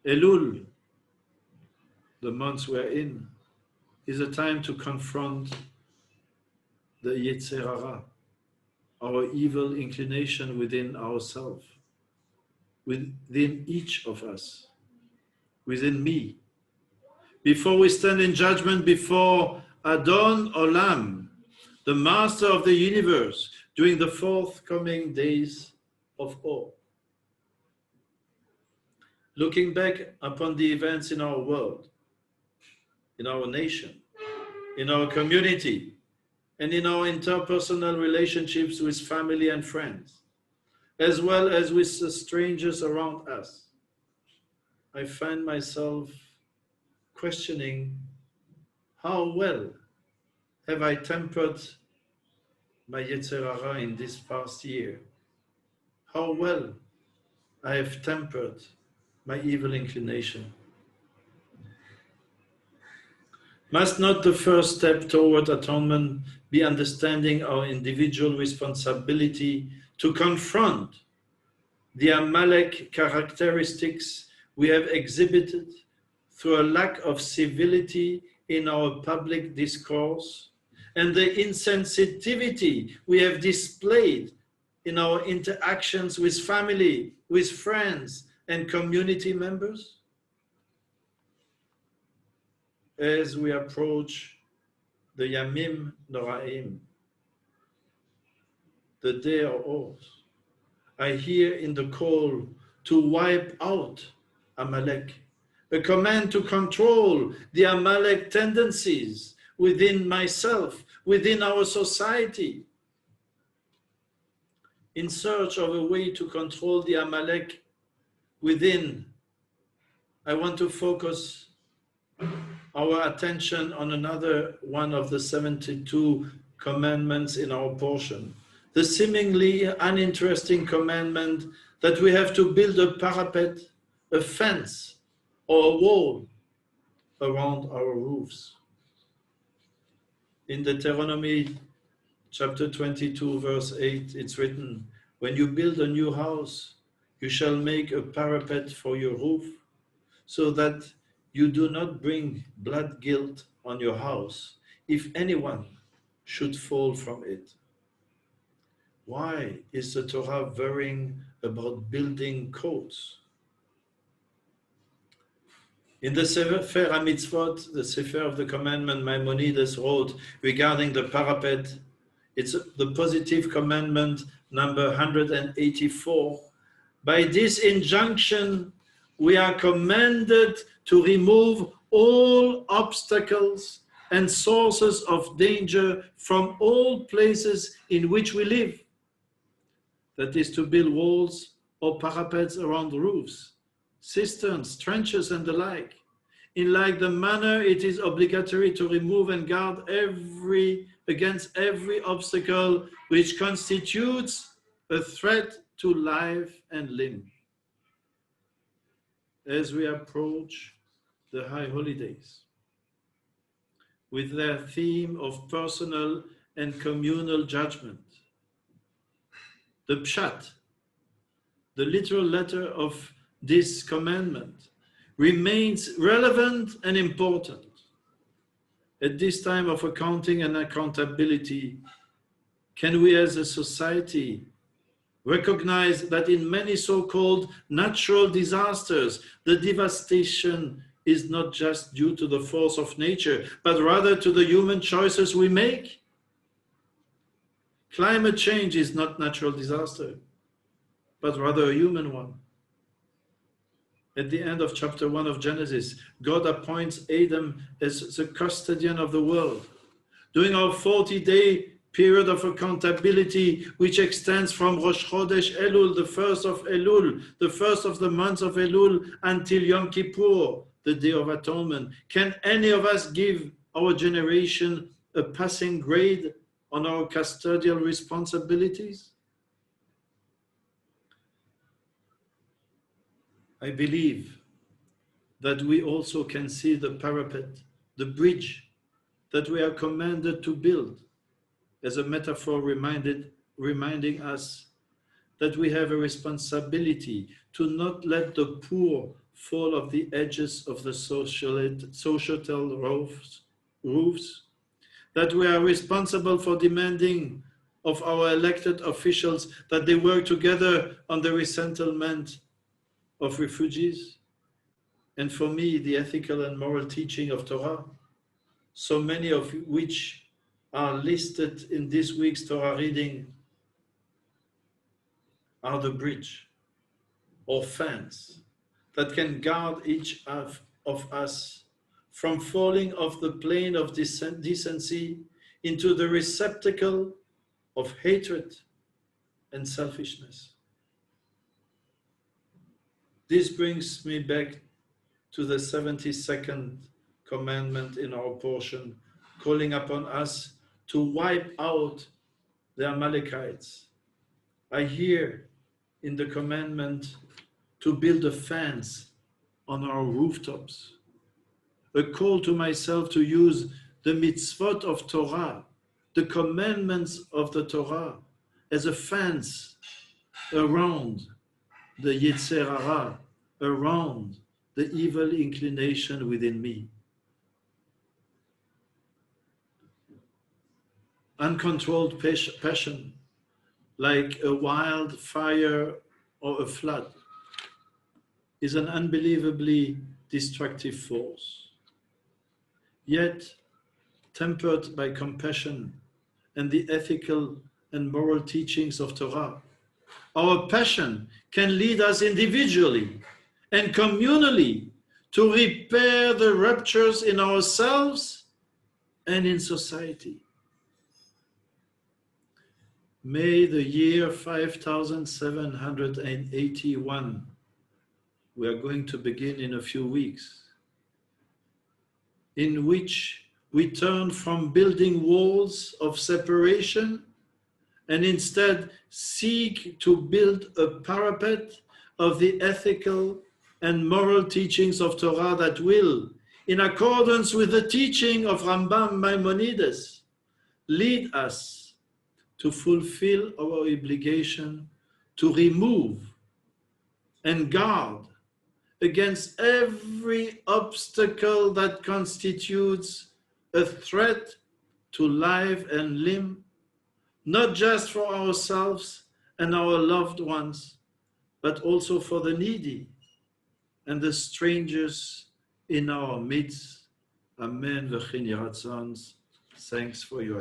Elul, the months we're in, is a time to confront the Yetzer Hara, our evil inclination within ourselves, within each of us, within me. Before we stand in judgment before Adon Olam, the master of the universe, during the forthcoming days of awe. Looking back upon the events in our world, in our nation, in our community, and in our interpersonal relationships with family and friends, as well as with the strangers around us, I find myself questioning how well have I tempered my Yetzer Hara in this past year? How well I have tempered my evil inclination? Must not the first step toward atonement be understanding our individual responsibility to confront the Amalek characteristics we have exhibited through a lack of civility in our public discourse and the insensitivity we have displayed in our interactions with family, with friends, and community members? As we approach the Yamim Noraim, the day of oath, I hear in the call to wipe out Amalek, a command to control the Amalek tendencies within myself, within our society, in search of a way to control the Amalek within. I want to focus our attention on another one of the 72 commandments in our portion, the seemingly uninteresting commandment that we have to build a parapet, a fence, or a wall around our roofs. In Deuteronomy chapter 22, verse 8, it's written, "When you build a new house, you shall make a parapet for your roof, so that you do not bring blood guilt on your house if anyone should fall from it." Why is the Torah worrying about building codes? In the Sefer HaMitzvot, the Sefer of the Commandment, Maimonides wrote regarding the parapet, it's the positive commandment number 184. By this injunction, we are commanded to remove all obstacles and sources of danger from all places in which we live. That is to build walls or parapets around roofs, cisterns, trenches, and the like. In like the manner, it is obligatory to remove and guard against every obstacle which constitutes a threat to life and limb. As we approach the high holidays, with their theme of personal and communal judgment, the pshat, the literal letter of this commandment, remains relevant and important. At this time of accounting and accountability, can we as a society recognize that in many so-called natural disasters, the devastation is not just due to the force of nature, but rather to the human choices we make? Climate change is not natural disaster, but rather a human one. At the end of chapter 1 of Genesis, God appoints Adam as the custodian of the world. During our 40-day period of accountability, which extends from Rosh Chodesh Elul, the first of Elul, the first of the months of Elul, until Yom Kippur, the Day of Atonement, can any of us give our generation a passing grade on our custodial responsibilities? I believe that we also can see the parapet, the bridge that we are commanded to build, as a metaphor reminding us that we have a responsibility to not let the poor fall off the edges of the societal roofs, that we are responsible for demanding of our elected officials that they work together on the resettlement of refugees. And for me, the ethical and moral teaching of Torah, so many of which are listed in this week's Torah reading, are the bridge or fence that can guard each of us from falling off the plane of decency into the receptacle of hatred and selfishness. This brings me back to the 72nd commandment in our portion, calling upon us to wipe out the Amalekites. I hear in the commandment to build a fence on our rooftops, a call to myself to use the mitzvot of Torah, the commandments of the Torah, as a fence around the Yetzer Hara, around the evil inclination within me. Uncontrolled passion, like a wildfire or a flood, is an unbelievably destructive force. Yet, tempered by compassion and the ethical and moral teachings of Torah, our passion can lead us individually and communally to repair the ruptures in ourselves and in society. May the year 5781, we are going to begin in a few weeks, in which we turn from building walls of separation and instead seek to build a parapet of the ethical and moral teachings of Torah that will, in accordance with the teaching of Rambam Maimonides, lead us to fulfill our obligation to remove and guard against every obstacle that constitutes a threat to life and limb, not just for ourselves and our loved ones, but also for the needy and the strangers in our midst. Amen. V'chein yiratzon. Thanks for your attention.